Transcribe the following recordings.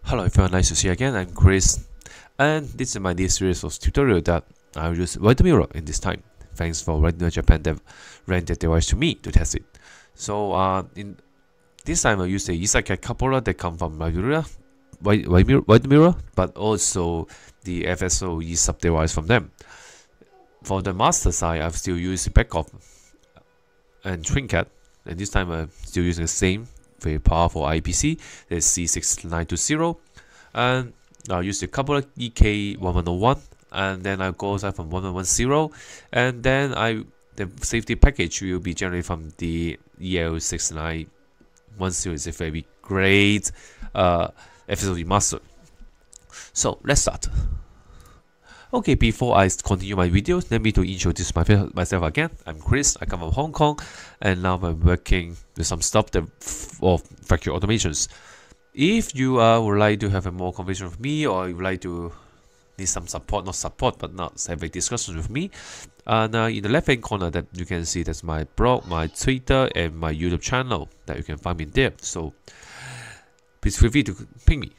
Hello everyone, nice to see you again. I'm Chris, and this is my new series of tutorial that I'll use Weidmueller in this time. Thanks for Weidmueller Japan that rent the device to me to test it. So in this time I use the EtherCAT Coupler that come from Weidmueller, but also the FSOE SubDevice from them. For the master side, I've still used Beckhoff and TRN, and this time I'm still using the same very powerful IPC, the C6920, and I'll use the coupler EK1101, and then I'll go aside from 1110, and then the safety package will be generated from the EL6910. It's a very great FSOE Master. So let's start. Okay, before I continue my videos, let me to introduce myself again. I'm Chris, I come from Hong Kong, and now I'm working with some stuff of factory automations. If you would like to have a more conversation with me, or you would like to need some support, not have a discussion with me, and in the left hand corner that you can see that's my blog, my Twitter, and my YouTube channel that you can find me there. So please feel free to ping me.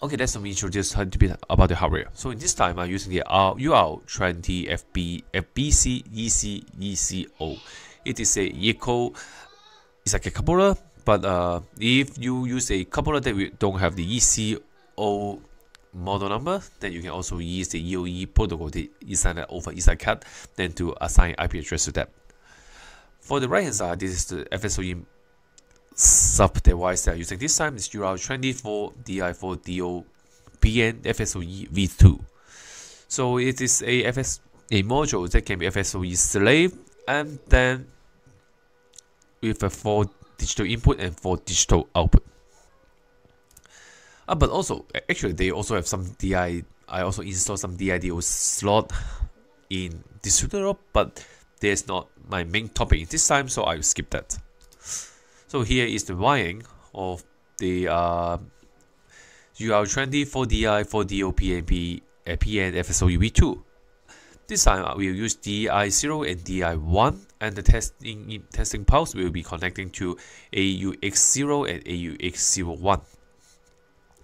Okay, let's introduce a bit about the hardware. So in this time, I'm using the UR20-FBC-EC-ECE-ECO. It is a ECO. It's like a coupler, but if you use a coupler that we don't have the ECO model number, then you can also use the EOE protocol, the Ethernet over EtherCAT, then to assign IP address to that. For the right hand side, this is the FSOE SubDevice that I'm using this time. Is UR24DI4DO-PN FSOE V2. So it is a module that can be FSOE slave, and then with a 4 digital input and 4 digital output. But also, actually, they also have some DI. I also installed some DIDO slot in this tutorial, but there's not my main topic this time, so I will skip that. So here is the wiring of the UR24DI4DO-PN FSOE V2. This time we will use DI0 and DI1, and the testing pulse will be connecting to AUX0 and AUX01.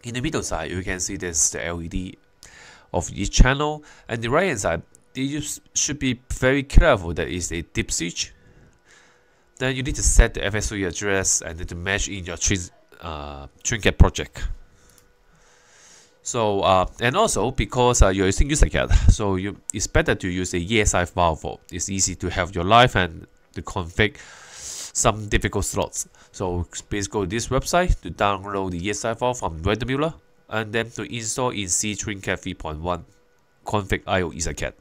In the middle side, you can see there's the LED of each channel, and the right hand side, you should be very careful that is a dip switch. Then you need to set the FSOE address and then to match in your TRN project. So and also because you're using EtherCAT, so it's better to use a ESI file for. It's easy to have your life and to config some difficult slots. So please go to this website to download the ESI file from Weidmueller, and then to install in TRN 3.1 config IO EtherCAT.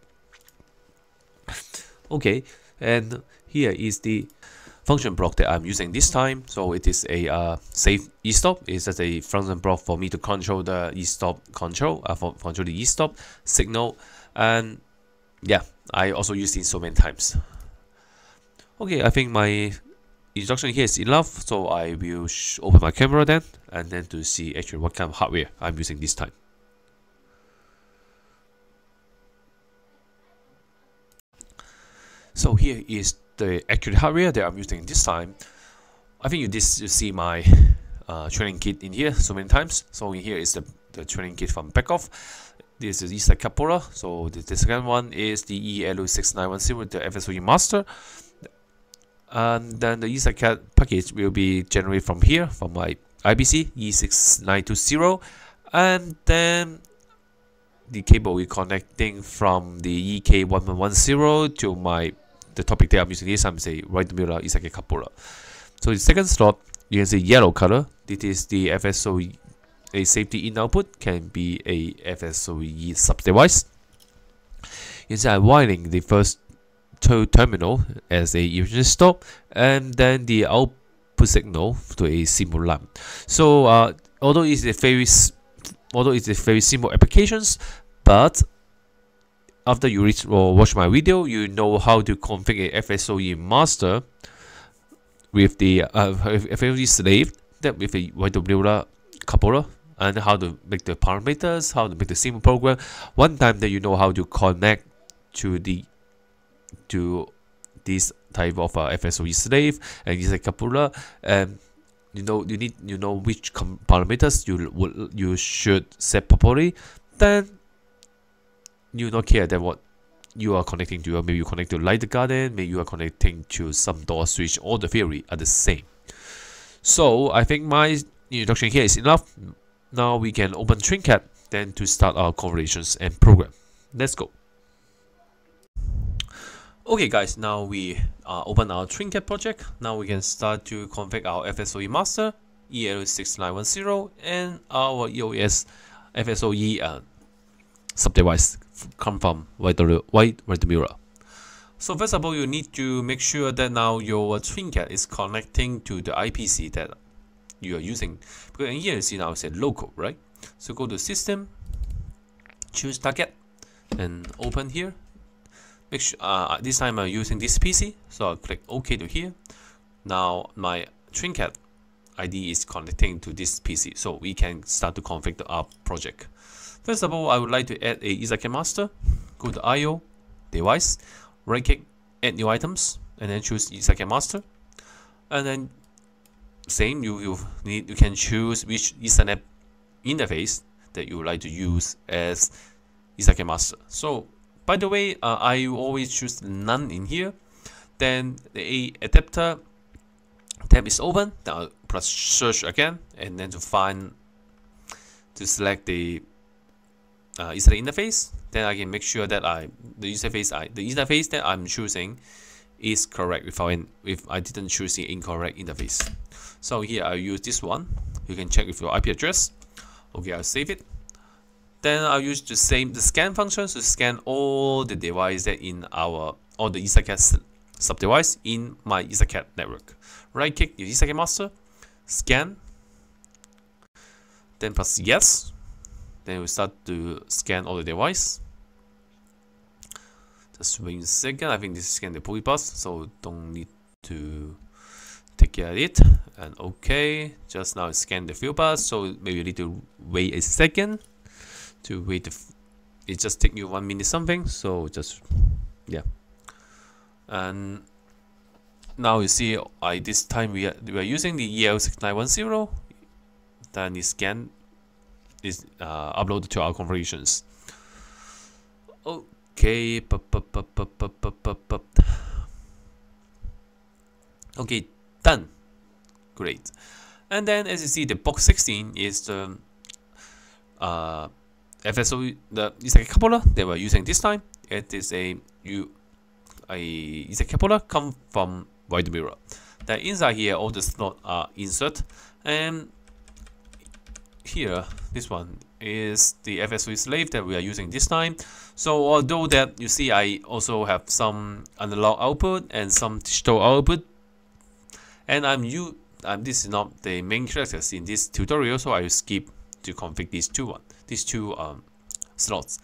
Okay, and here is the function block that I'm using this time. So it is a safe e-stop. It's just a function block for me to control the e-stop control, for control the e-stop signal, and yeah, I also used it so many times. Okay, I think my instruction here is enough, so I will open my camera then, and then to see actually what kind of hardware I'm using this time. So here is the actual hardware that I'm using this time. I think you see my training kit in here so many times. So in here is the training kit from Beckhoff. This is EtherCAT Coupler. So the second one is the EL6910, the FSOE Master. And then the EtherCAT package will be generated from here, from my IPC E6920. And then the cable will be connecting from the EK1110 to the topic that I'm using this time is a Weidmueller EtherCAT Coupler. So the second slot, you can see yellow color. This is the FSOE, a safety in output, can be a FSOE SubDevice. Inside I'm wiring the first two terminal as a emergency stop, and then the output signal to a simple lamp. So although it's a very simple applications, but after you reach or watch my video, you know how to configure a FSOE Master with the FSOE slave, that with a Weidmueller coupler, and how to make the parameters, how to make the simple program. One time that you know how to connect to this type of FSOE slave and EtherCAT coupler, and you know which parameters you should set properly, then you don't care that what you are connecting to. Maybe you connect to light the garden, maybe you are connecting to some door switch. All the theory are the same. So I think my introduction here is enough. Now we can open TRN then to start our conversations and program. Let's go. Okay guys, now we open our TRN project. Now we can start to configure our FSOE Master EL6910 and our EOS FSOE SubDevice come from Weidmueller. So first of all, you need to make sure that now your TRN is connecting to the IPC that you are using. Because in here you see now it said local, right? So go to System, choose Target, and open here. Make sure this time I'm using this PC, so I'll click OK to here. Now my TRN ID is connecting to this PC, so we can start to configure our project. First of all, I would like to add a EtherCAT Master. Go to IO, Device, right click, Add New Items, and then choose EtherCAT Master. And then same, you can choose which Ethernet interface that you would like to use as EtherCAT Master. So by the way, I always choose none in here. Then the adapter tab is open. Then I'll press search again, and then to select the Ethernet interface. Then I can make sure that the interface that I'm choosing is correct if I didn't choose the incorrect interface. So here I'll use this one. You can check with your IP address. Okay, I'll save it. Then I'll use the scan function to scan all the devices that in all the EtherCAT SubDevice in my EtherCAT network. Right click your EtherCAT Master, scan, then press yes. Then we start to scan all the devices. Just wait a second. I think this is scan the poly bus, so don't need to take care of it. And okay, just now scan the field bus, so maybe you need to wait a second to wait. It just take you 1 minute something, so just yeah. And now you see this time we are using the EL6910. Then the scan is uploaded to our configurations. Okay, okay, done. Great. And then as you see, the box 16 is the FSOE, the EtherCAT Coupler that we're using this time. It is a EtherCAT Coupler come from Weidmueller. Then inside here, all the slots are insert, and here this one is the FSOE slave that we are using this time. So although that you see, I also have some analog output and some digital output, and this is not the main characters in this tutorial, so I will skip to configure these two slots.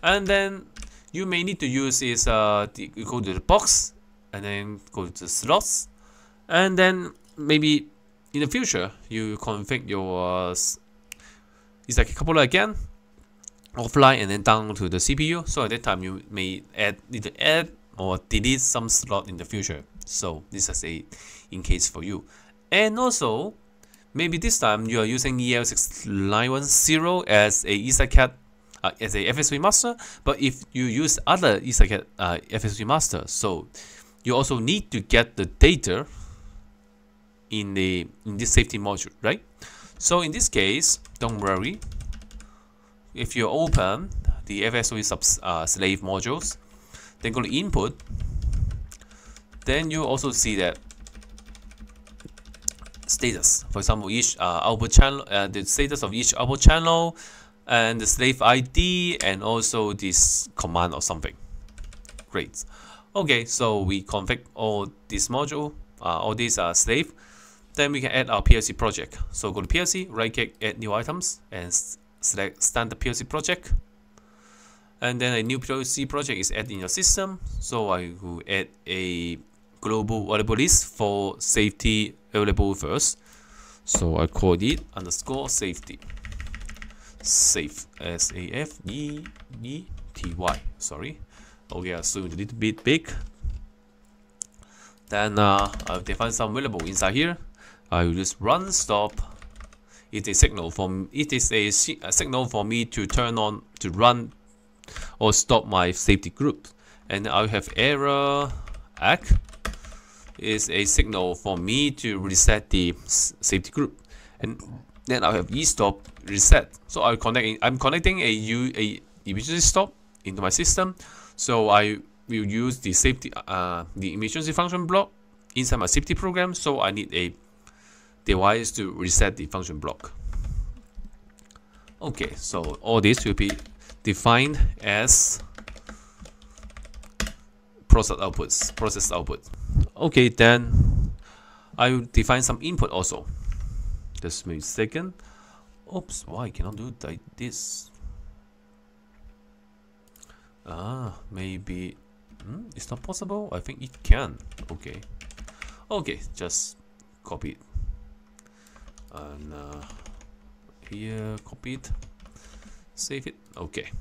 And then you may need to use is you go to the box and then go to the slots, and then maybe in the future you configure your EtherCAT Coupler again offline and then down to the CPU. So at that time you may need to add or delete some slot in the future. So this is in case for you. And also maybe this time you are using EL6910 as a EtherCAT as a FSOE Master, but if you use other EtherCAT FSOE Master, so you also need to get the data in this safety module, right? So in this case, don't worry. If you open the FSOE slave modules, then go to input, then you also see that status. For example, each output channel, the status of each output channel, and the slave ID, and also this command or something. Great. Okay, so we config all this module, all these slave. Then we can add our PLC project. So go to PLC, right click, add new items, and select standard PLC project. And then a new PLC project is added in your system. So I will add a global variable list for safety available first. So I call it underscore safety. Safe, SAFEETY. Sorry. Okay, I assume a little bit big. Then I'll define some variable inside here. I will just run stop. It is a signal for me to turn on, to run or stop my safety group. And I have error ACK is a signal for me to reset the safety group. And then I have eStop reset. So I'm connecting a emergency stop into my system. So I will use the the emergency function block inside my safety program. So I need a device to reset the function block. Okay, so all this will be defined as process output. Okay, then I will define some input also. Just wait a second. Oops, why I cannot do like this? Maybe it's not possible. I think it can. Okay, just copy it. And here, copy it, save it. Okay.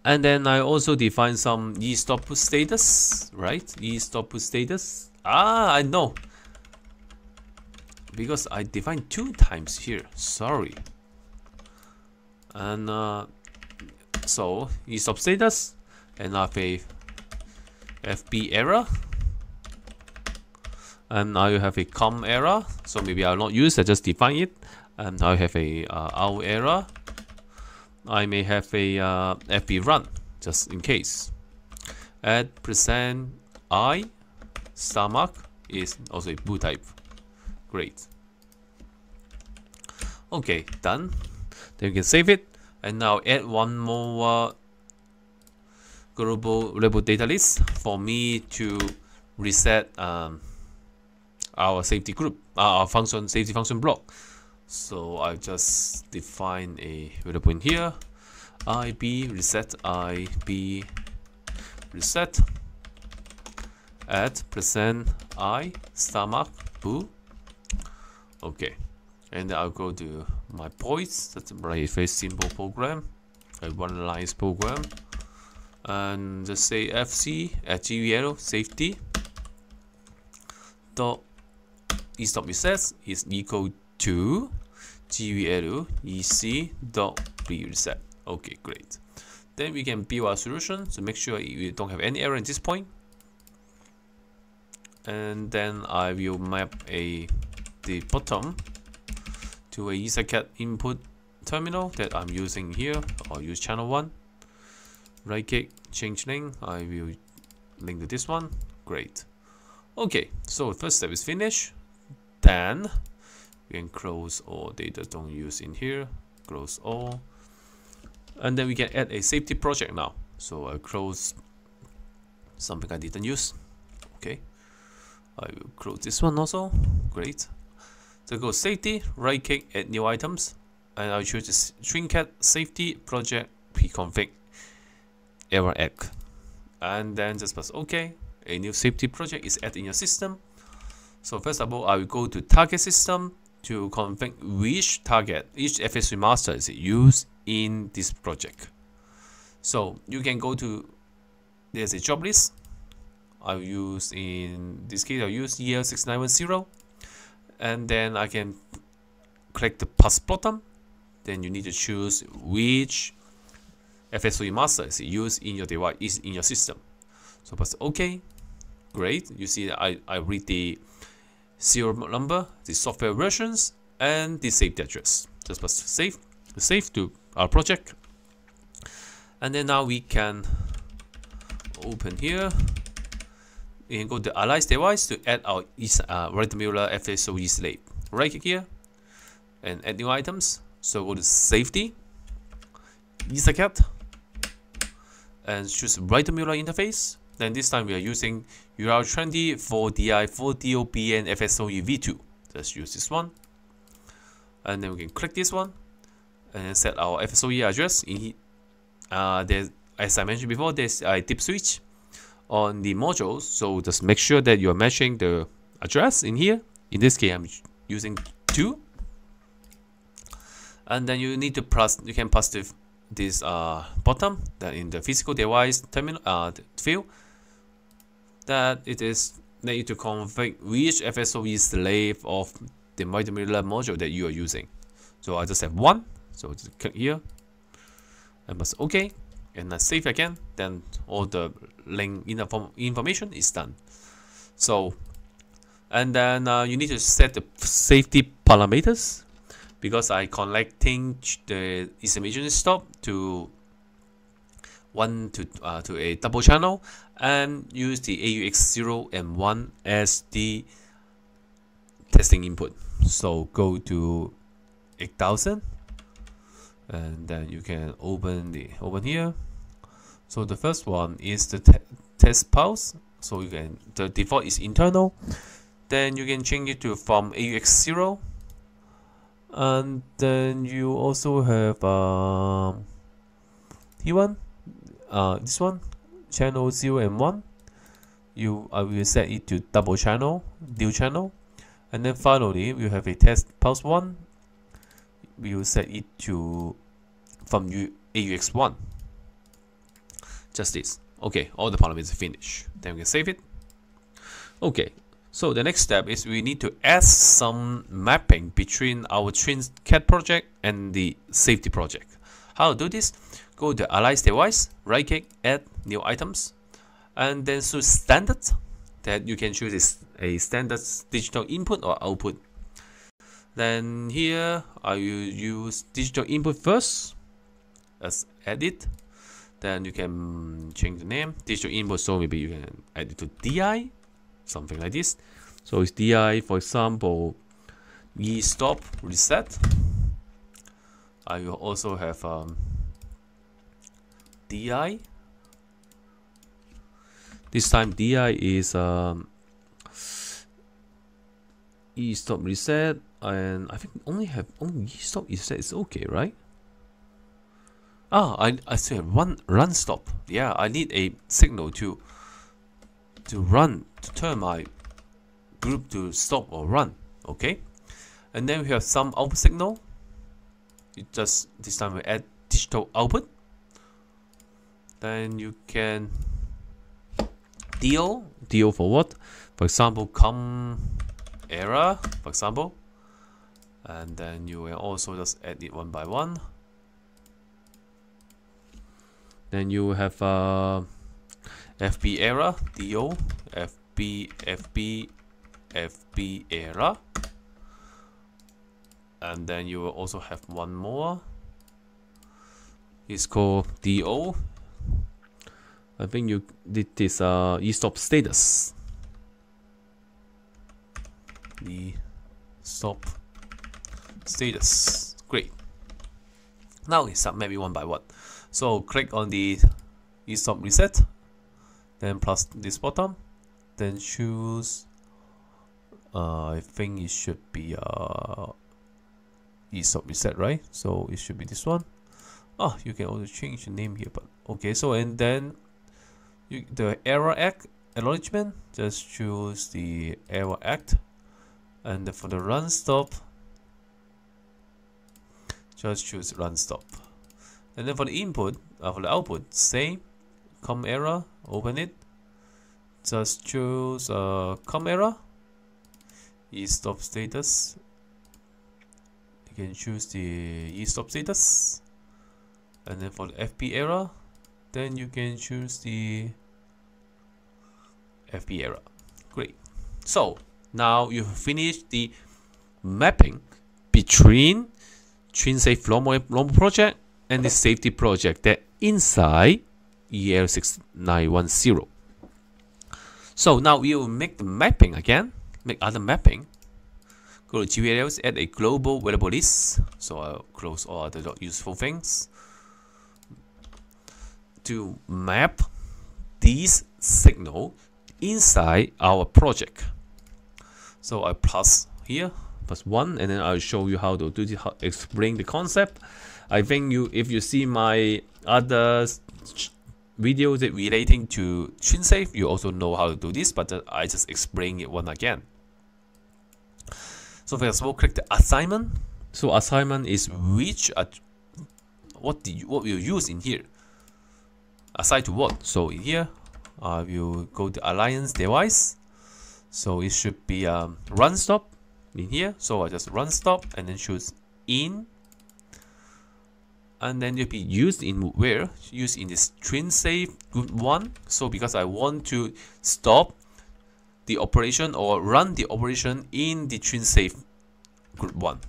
And then I also define some eStop status, right? eStop status. I know. Because I defined 2 times here. Sorry. And so eStop status, and I have a FB error, and I have a com error. So maybe I'll not use. I just define it. And I have a out error. I may have a FB run just in case. Add %I star mark is also a boot type. Great. Okay, done. Then you can save it, and now add one more global data list for me to reset our safety group, our safety function block. So I just define a variable in here, IB reset, IB reset, add %I star mark boo. Okay, and then I'll go to my points. That's a very simple program, a one line program, and just say FC at GVL safety dot eStop reset is equal to GVL EC dot reset. Okay, great. Then we can build our solution to make sure we don't have any error at this point. And then I will map the bottom to a EtherCAT input terminal that I'm using here. I'll use channel 1. Right click, change link. I will link to this one. Great. Okay, so first step is finished. Then we can close all data don't use in here. Close all. And then we can add a safety project now. So I'll close something I didn't use. Okay. I will close this one also. Great. So go safety, right click, add new items, and I'll choose this TRN safety project preconfig error egg. And then just press OK. A new safety project is added in your system. So first of all, I will go to target system to configure which target, each FSOE master is used in this project. So you can go to, there's a job list. I'll use, in this case, I'll use EL6910. And then I can click the plus button. Then you need to choose which FSOE master is used in your device, is in your system. So press OK. Great. You see that I read the serial number, the software versions, and the safety address. Just press save to our project. And then now we can open here. We can go to Allies device to add our Weidmueller FSOE slave. Right click here and add new items. So go to safety, EtherCAT, and choose Weidmueller interface. Then this time we are using UR20-4DI-4DOB and FSOE V2. Just use this one. And then we can click this one and then set our FSOE address. As I mentioned before, there's a dip switch on the modules, so just make sure that you are matching the address in here. In this case, I'm using 2, and then you need to you can pass this bottom that in the physical device terminal field that it is then you need to configure which FSOE slave of the Weidmueller module that you are using. So I just have one, so just click here and press OK, and I save again. Then all the link information is done. So, and then you need to set the safety parameters, because I connecting the estimation stop to a double channel, and use the AUX 0 and 1 as the testing input. So go to 8000, and then you can open here. So the first one is the test pulse. So you can, the default is internal. Then you can change it to from AUX 0, and then you also have this one, channel 0 and 1. I will set it to double channel, dual channel, and then finally we have a test pulse 1. We will set it to from AUX 1. Just this. Okay, all the parameters are finished. Then we can save it. Okay, so the next step is we need to add some mapping between our TRN project and the safety project. How to do this? Go to Alliance Device, right click, add new items, and then choose standard. That you can choose a standard digital input or output. Then here I will use digital input first as edit. Then you can change the name digital input, so maybe you can add it to DI, something like this. So it's DI, for example, stop reset. I will also have DI. This time DI is stop reset, and I think only stop reset is okay, right? I still have run stop. Yeah, I need a signal to run, to turn my group to stop or run. Okay, and then we have some output signal. This time we add digital output. Then you can DO for what? For example, error, for example, and then you will also just add it one by one. Then you have FB error, DO, FB error, and then you will also have one more. It's called DO. I think you did this stop status. The stop status. Great. Now we submit it one by one. So click on the stop reset, then plus this bottom, then choose. I think it should be stop reset, right? So it should be this one. You can also change the name here, but okay. So and then the error acknowledgement, just choose the error act, and for the run stop, just choose run stop. And then for the input, for the output, same, error, open it, just choose error, stop status. You can choose the stop status, and then for the FP error, then you can choose the FP error. Great. So now you've finished the mapping between TRN flow model project and the safety project that inside EL6910. So now we will make the mapping again, make other mapping. Go to GVLs, add a global variable list. So I'll close all other not useful things to map these signal inside our project. So I plus here, plus 1, and then I'll show you how to do this, explain the concept. I think if you see my other videos that relating to TRN, you also know how to do this, but I just explain it one again. So first of all, click the assignment. So assignment is what we'll use in here. Assign to what? So in here, I will go to Alliance Device. So it should be run stop in here. So I just run stop and then choose in, and then it'll be used in where? Used in this train safe group 1. So because I want to stop the operation or run the operation in the train safe group 1.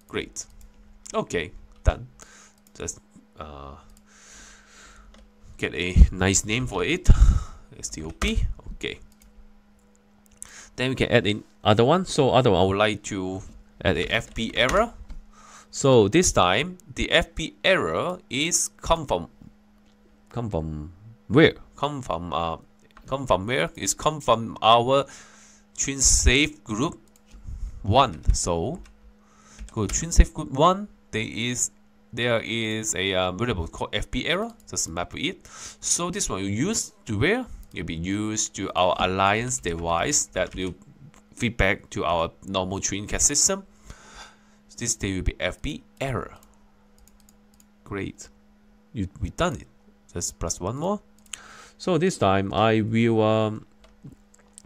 Great. Okay, done. Just get a nice name for it. STOP. Okay. Then we can add in other one. So other one, I would like to add a FP error. So this time the FP error is come from where? Come from where? It's come from our train safe group 1. So go to train safe group 1. There is a variable called FP error. Just map it. So this one you use to where? Will be used to our alliance device that will feedback to our normal TRN system. This day will be FP error. Great. We done it. Just plus one more. So this time I will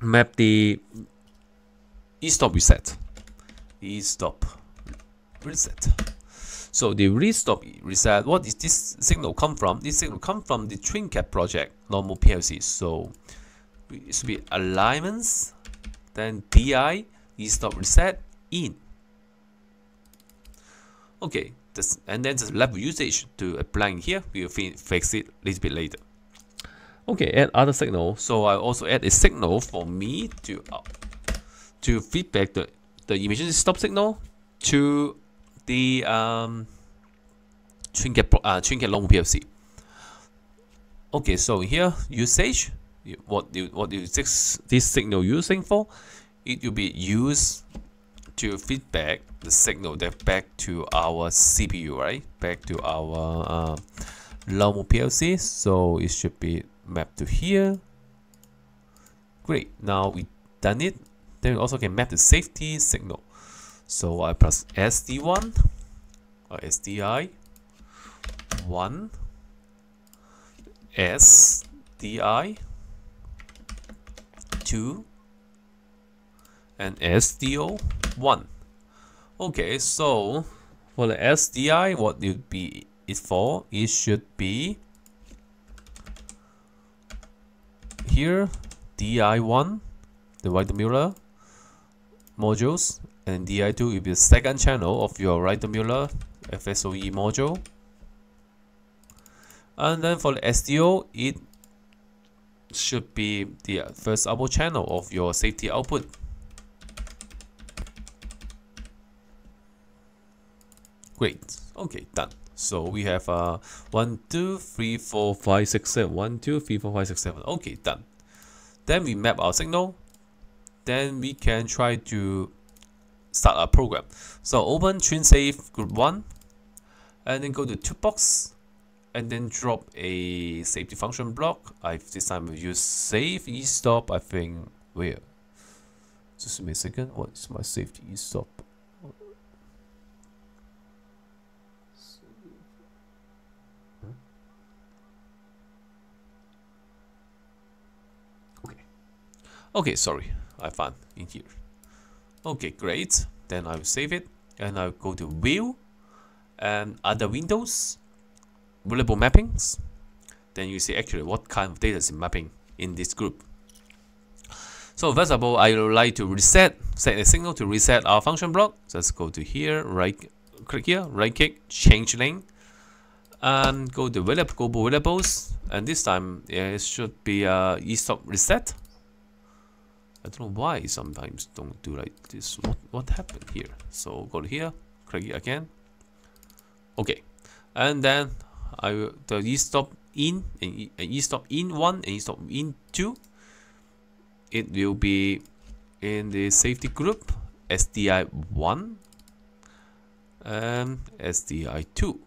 map the e-stop reset. E-stop reset. So the restop reset, what is this signal come from? This signal come from the EtherCAT project, normal PLC. So it should be alignments, then DI, e-stop reset, in. Okay, and then the level usage to applying here, we will fix it a little bit later. Okay, add other signal. So I also add a signal for me to feedback the emergency stop signal to the EtherCAT long PLC. Okay, so here usage, what is this signal using for? It will be used to feedback the signal that back to our CPU, right? Back to our normal PLC. So it should be mapped to here. Great. Now we done it. Then we also can map the safety signal. So I press SD1 or SDI 1 SDI 2 and SDO 1. Okay, so for the SDI, what it would be is for, it should be here DI1, the Weidmueller modules, and DI2 will be the second channel of your Weidmueller FSOE module. And then for the SDO, it should be the first output channel of your safety output. Great. Okay, done. So we have 1, 2, 3, 4, 5, 6, 7. 1, 2, 3, 4, 5, 6, 7. Okay, done. Then we map our signal. Then we can try to start our program. So open train safe group 1 and then go to toolbox and then drop a safety function block. This time we use save e-stop. I think where? Just a second. What is my safety e-stop? Okay, sorry, I found in here. Okay, great. Then I will save it and I'll go to view and other windows, available mappings. Then you see actually what kind of data is mapping in this group. So first of all, I would like to set a signal to reset our function block. Just go to here, click here, right click, change lane, and go to global variables. And this time it should be e-stop reset. I don't know why sometimes don't do like this. What happened here? So go to here, click it again. Okay, and then the e-stop in and e-stop in 1 and e-stop in 2. It will be in the safety group SDI 1 and SDI 2.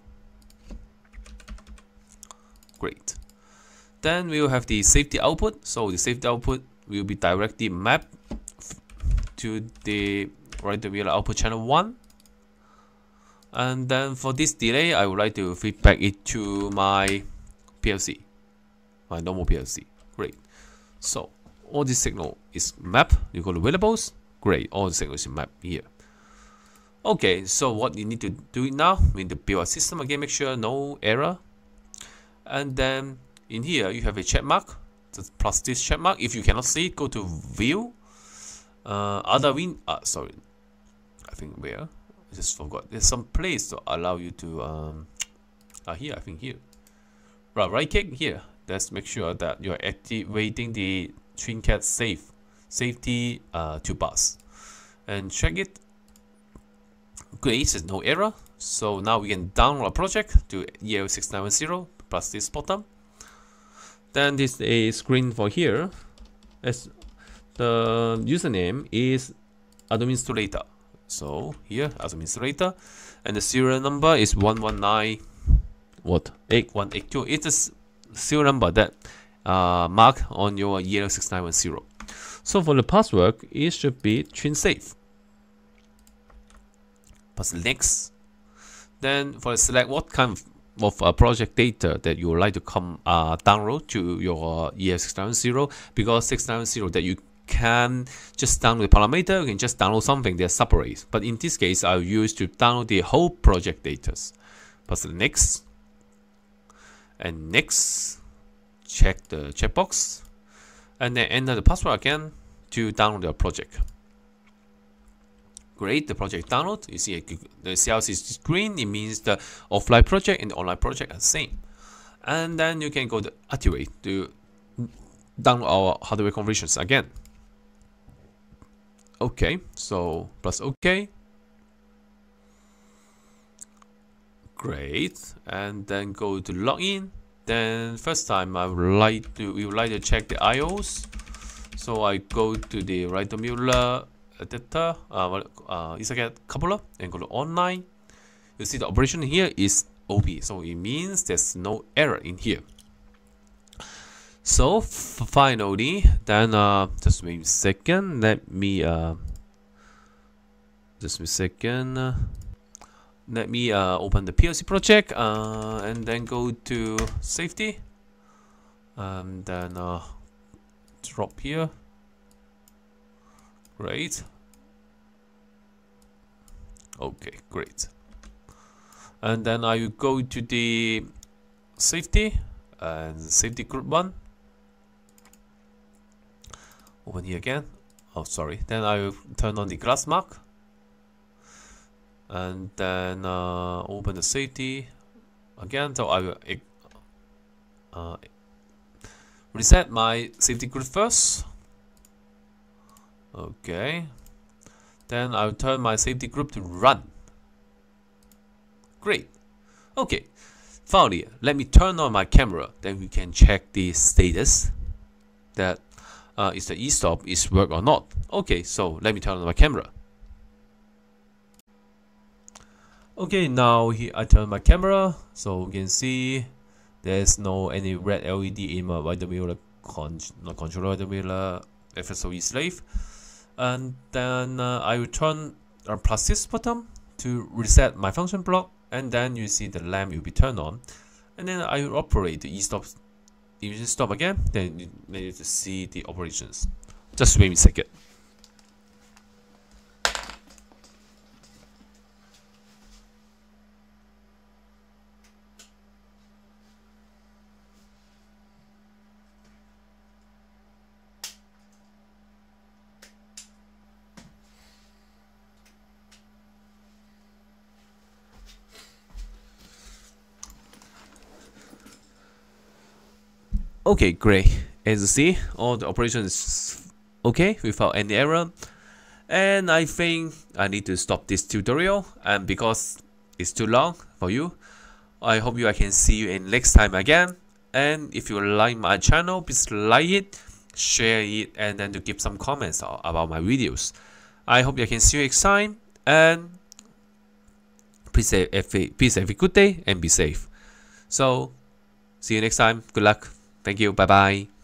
Great. Then we will have the safety output. So the safety output will be directly mapped to the Weidmueller output channel 1. And then for this delay, I would like to feedback it to my PLC, my normal PLC. Great. So all this signal is mapped. You go to variables, great, all the signals is mapped here. Okay, so what you need to do now, we need to build a system again, make sure no error. And then in here, you have a check mark, plus this check mark. If you cannot see it, go to view, sorry, I think where, I just forgot. There's some place to allow you to, here, I think here. Right click here. Let's make sure that you're activating the TRN safety toolbars. And check it. Great, there's no error. So now we can download a project to EL6910 plus this bottom. Then this is a screen for here. As the username is administrator. So here, administrator, and the serial number is 119 8182. It's a serial number that mark on your EL6910. So for the password, it should be TRN safe. Press next. Then for select what kind of project data that you would like to come download to your EL6910, because 690 that you can just download the parameter, you can just download something that's separate. But in this case, I'll use to download the whole project data. Press next. And next, check the checkbox. And then enter the password again to download the project. Great, the project download. You see the CLC is green. It means the offline project and the online project are the same. And then you can go to activate to download our hardware configurations again. Okay, so press OK. Great, and then go to login. Then first time we would like to check the IOs. So I go to the Weidmueller EtherCAT Coupler and go to online. You see the operation here is OP, so it means there's no error in here. So finally, then just wait a second. Let me open the PLC project and then go to safety, and then drop here. Great. Okay, great. And then I will go to the safety and safety group 1. Open here again. Oh, sorry. Then I will turn on the glass mark. And then open the safety again. So I will reset my safety group first. Okay. Then I'll turn my safety group to run. Great. Okay. Finally, let me turn on my camera. Then we can check the status that is the e-stop is work or not. Okay, so let me turn on my camera. Okay, now here I turn my camera, so you can see there's no any red LED in my Weidmueller controller, Weidmueller FSOE slave. And then I will turn plus this button to reset my function block, and then you see the lamp will be turned on, and then I will operate the e-stop. If you stop again, then you need to see the operations. Just wait a second. Okay, great. As you see, all the operation is okay without any error. And I think I need to stop this tutorial, and because it's too long for you, I hope I can see you in next time again. And if you like my channel, please like it, share it, and then to give some comments about my videos. I hope I can see you next time, and please have a good day and be safe. So see you next time. Good luck. Thank you. Bye bye.